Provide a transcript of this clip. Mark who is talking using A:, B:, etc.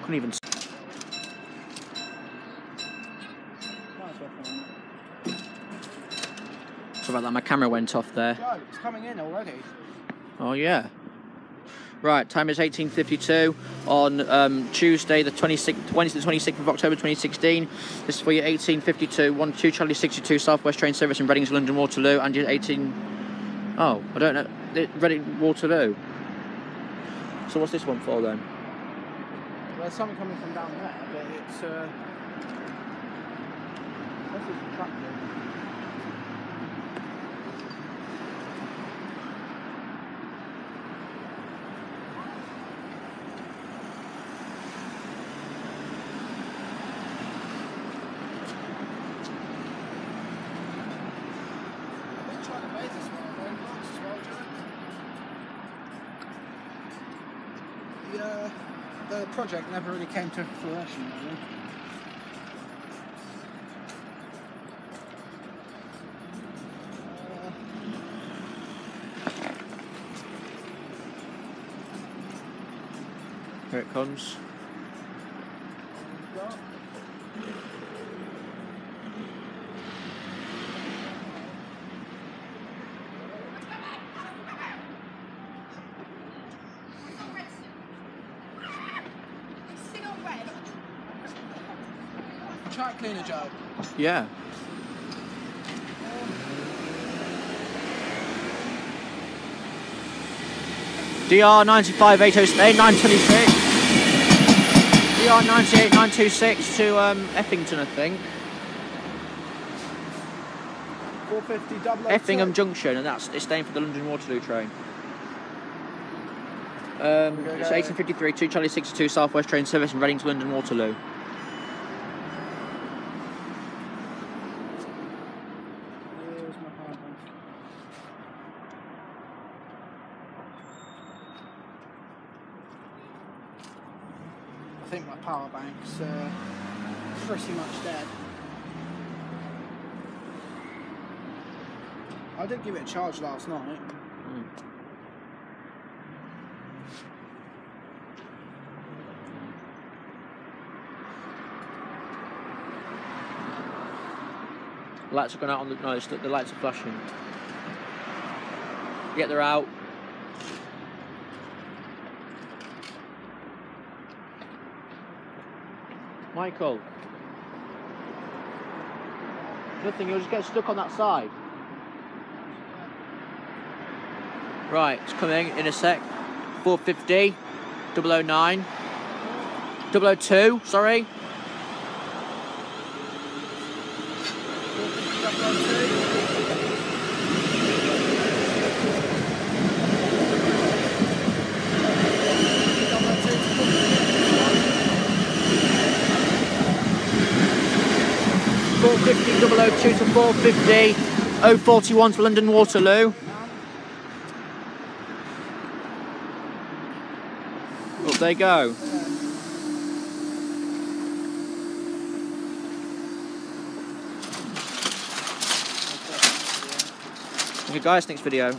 A: Couldn't even. Sorry about that, my camera went off there.
B: Joe, it's coming in already.
A: Oh yeah. Right, time is 18:52 on Tuesday, the 26th, Wednesday, the 26th of October 2016. This is for your 18:52 12 Charlie 62 Southwest train service in Reading to London Waterloo, and your 18. Oh, I don't know. Reading Waterloo. So what's this one for then?
B: Well, there's something coming from down there, but it's this is the track here. The project never really came to fruition, really.
A: Here it comes.
B: Track cleaner, Joe.
A: Yeah. DR 95 808 926. DR 98 926 to Effington, I think.
B: 450 double
A: Effingham Junction, and it's staying for the London Waterloo train. It's 18:53 2 Charlie 62 Southwest train service in Reading to London Waterloo.
B: I think my power bank's pretty much dead. I did give it a charge last night.
A: Lights are going out on the... No, the lights are flashing. Yeah, they're out. Michael. Nothing, you'll just get stuck on that side. Right, it's coming in a sec. 450, 009, 002, sorry. 450 002 to 450 041 to London Waterloo. Up they go. Okay guys, next video.